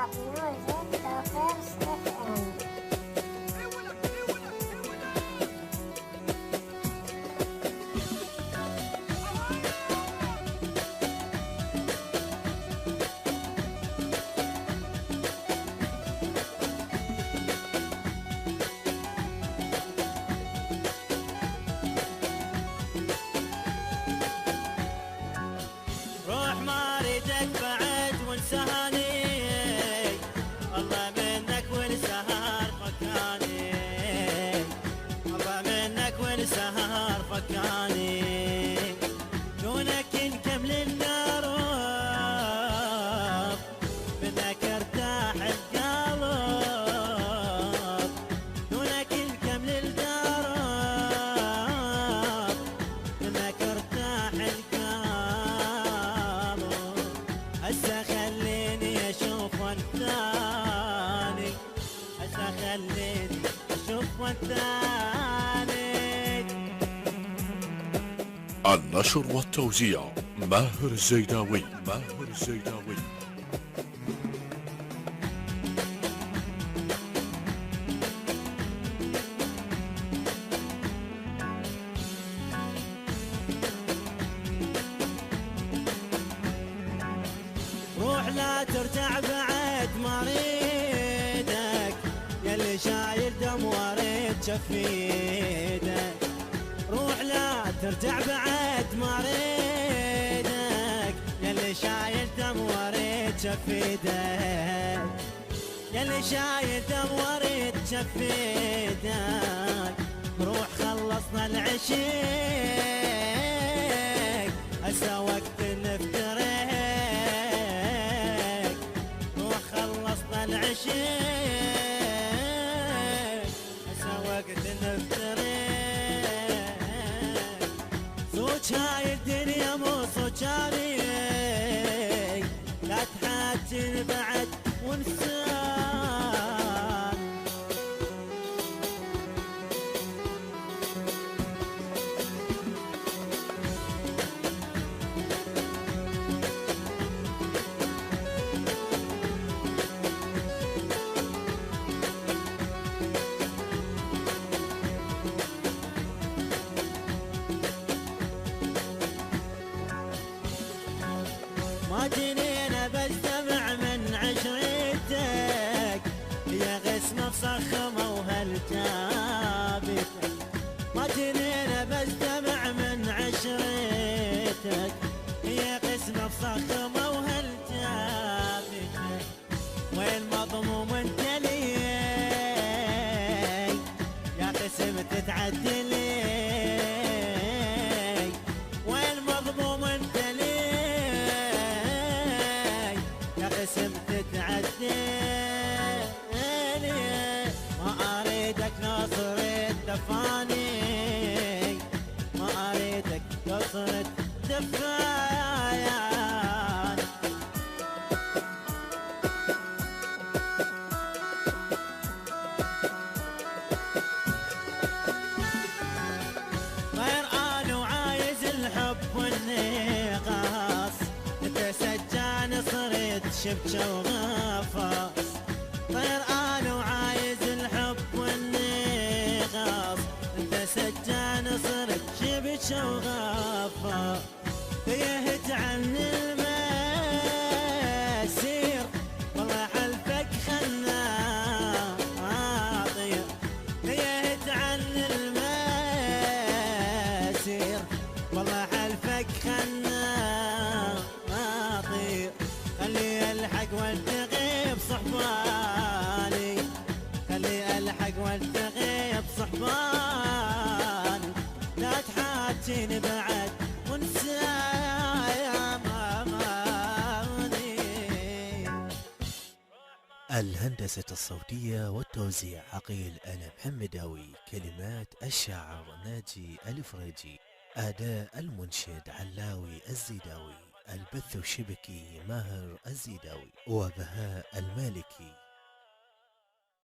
Top Music, the first FM. روح ما اريدك بعد وانساني، الله منك والسهر فكاني، الله منك والسهر فكاني، دونك نكمل الدروب، منك ارتاح القلب، دونك نكمل الدروب، منك ارتاح القلب. هسه خليني اشوف والثاني، هسه خليني اشوف والثاني. النشر والتوزيع ماهر الزيداوي. روح لا ترجع بعد ما اريدك، ياللي شايل دم وريد شفيدك. روح لا ترجع بعد ما اريدك، ياللي شايل دم وريد شفيدك، ياللي شايل دم وريد شفيدك. روح خلصنا العشيق، هسه وقت نفترق. روح خلصنا العشيق، هسه وقت نفترق. صوت هاي الدنيا مو صوتاني، لا تحاجن بعد وانسان. ما جنينا بجتمع من عشرتك، يا غسمة فصخمة وهالجابتك. ما جنينا بجتمع من عشرتك، يا غسمة فصخمة وهالجابتك. وين مضموم انت لي يا قسم تتعدلي، وين مضموم انت لي يا قسم تتعدلي. ما اريدك ناصر الدفاني، ما اريدك ناصر الدفاني. غير انا وعايز الحب والنقاص، انت سجان صرت شبكة وغفاص. غير انا وعايز الحب والنقاص، انت سجان صرت شبكة وغفاص. تيهت عن المسير والله حلفك خناطير، تيهت عن المسير والله حلفك خناطير. خلي الحق والتغيب صحباني، خلي الحق والتغيب صحباني. لا تحاجيني بعد وانسى يا ماماني. الهندسة الصوتية والتوزيع عقيل أنا محمداوي، كلمات الشاعر ناجي الفريجي، أداء المنشد علاوي الزيداوي، البث الشبكي ماهر الزيداوي وبهاء المالكي.